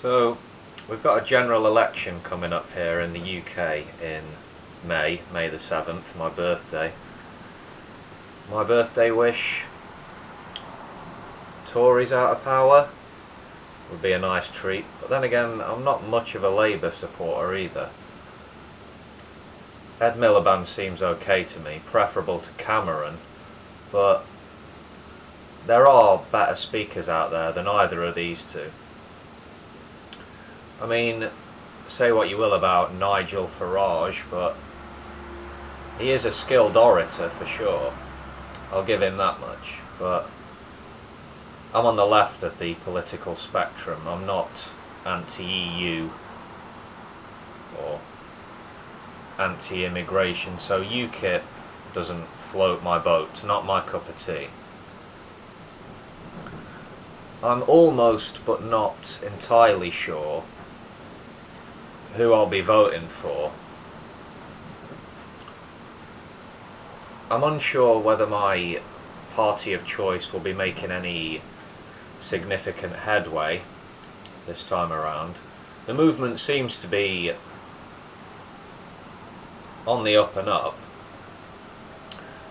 So, we've got a general election coming up here in the UK in May the 7th, my birthday. My birthday wish, Tories out of power would be a nice treat. But then again, I'm not much of a Labour supporter either. Ed Miliband seems okay to me, preferable to Cameron, but there are better speakers out there than either of these two. I mean, say what you will about Nigel Farage, but he is a skilled orator for sure. I'll give him that much. But I'm on the left of the political spectrum. I'm not anti-EU or anti-immigration, so UKIP doesn't float my boat, not my cup of tea. I'm almost but not entirely sure who I'll be voting for. I'm unsure whether my party of choice will be making any significant headway this time around. The movement seems to be on the up and up.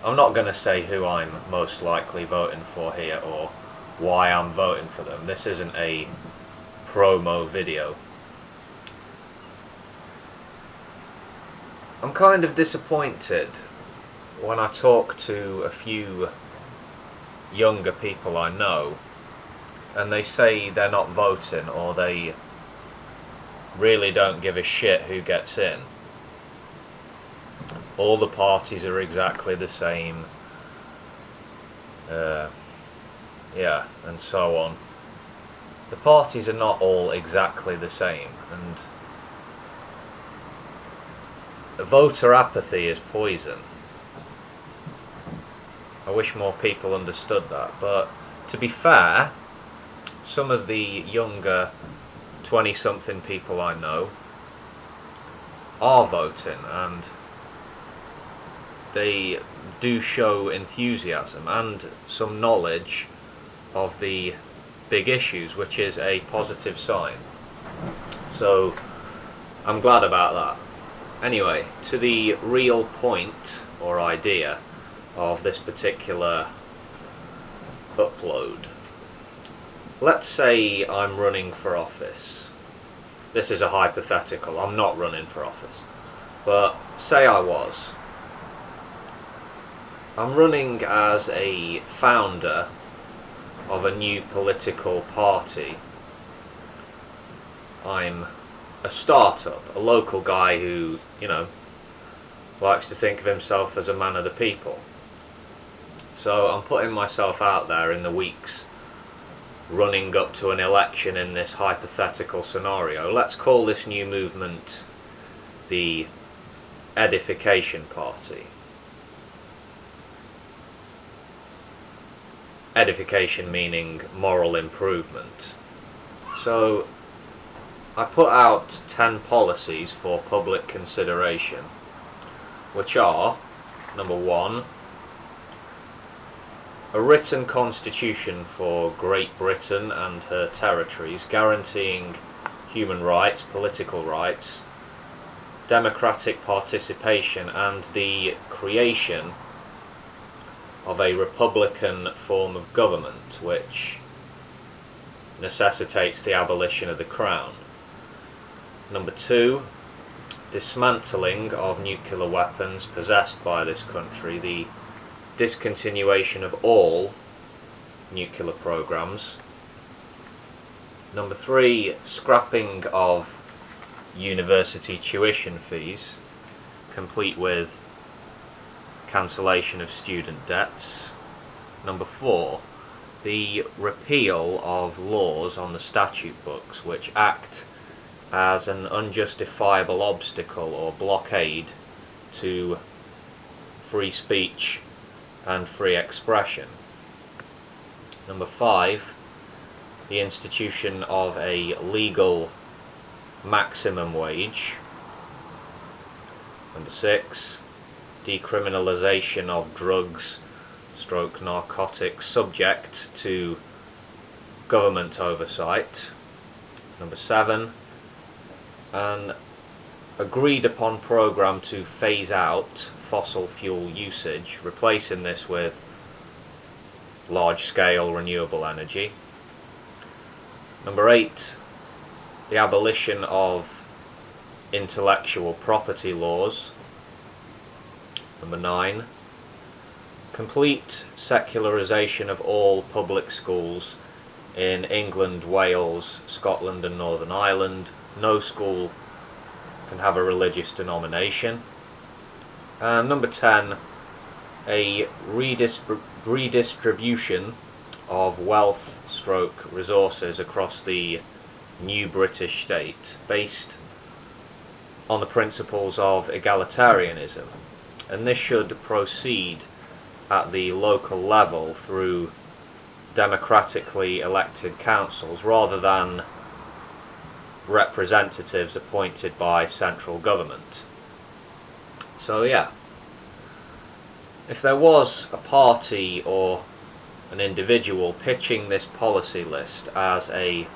I'm not going to say who I'm most likely voting for here or why I'm voting for them. This isn't a promo video. I'm kind of disappointed when I talk to a few younger people I know and they say they're not voting or they really don't give a shit who gets in. All the parties are exactly the same. Yeah, and so on. The parties are not all exactly the same, and voter apathy is poison. I wish more people understood that, but to be fair, some of the younger 20-something people I know are voting, and they do show enthusiasm and some knowledge of the big issues, which is a positive sign. So I'm glad about that. Anyway, to the real point or idea of this particular upload. Let's say I'm running for office. This is a hypothetical. I'm not running for office. But say I was. I'm running as a founder of a new political party. I'm a startup, a local guy who, likes to think of himself as a man of the people. So I'm putting myself out there in the weeks running up to an election in this hypothetical scenario. Let's call this new movement the Edification Party. Edification meaning moral improvement. So I put out 10 policies for public consideration, which are, number 1, a written constitution for Great Britain and her territories, guaranteeing human rights, political rights, democratic participation, and the creation of a republican form of government, which necessitates the abolition of the crown. Number 2, dismantling of nuclear weapons possessed by this country, the discontinuation of all nuclear programs. Number 3, scrapping of university tuition fees, complete with cancellation of student debts. Number 4, the repeal of laws on the statute books which act as an unjustifiable obstacle or blockade to free speech and free expression. Number 5, the institution of a legal maximum wage. Number 6, decriminalisation of drugs / narcotics subject to government oversight. Number 7, an agreed upon programme to phase out fossil fuel usage, replacing this with large scale renewable energy. Number 8, the abolition of intellectual property laws. Number 9, complete secularisation of all public schools in England, Wales, Scotland and Northern Ireland. No school can have a religious denomination. And number 10, a redistribution of wealth stroke resources across the new British state based on the principles of egalitarianism. And this should proceed at the local level through democratically elected councils rather than representatives appointed by central government. So yeah, if there was a party or an individual pitching this policy list as a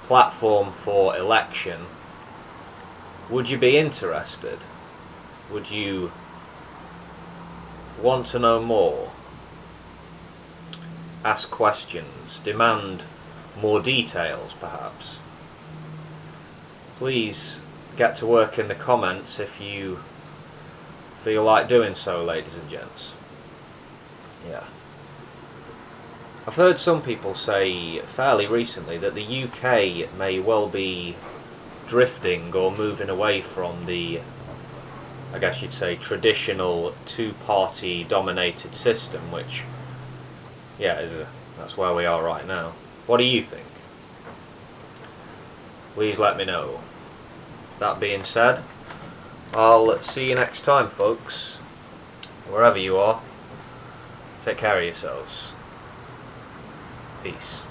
platform for election, would you be interested? Would you want to know more? Ask questions? Demand more details, perhaps? Please get to work in the comments if you feel like doing so, ladies and gents. Yeah. I've heard some people say fairly recently that the UK may well be drifting or moving away from the, I guess you'd say, traditional two-party dominated system, which, yeah, that's where we are right now. What do you think? Please let me know. That being said, I'll see you next time, folks. Wherever you are, take care of yourselves. Peace.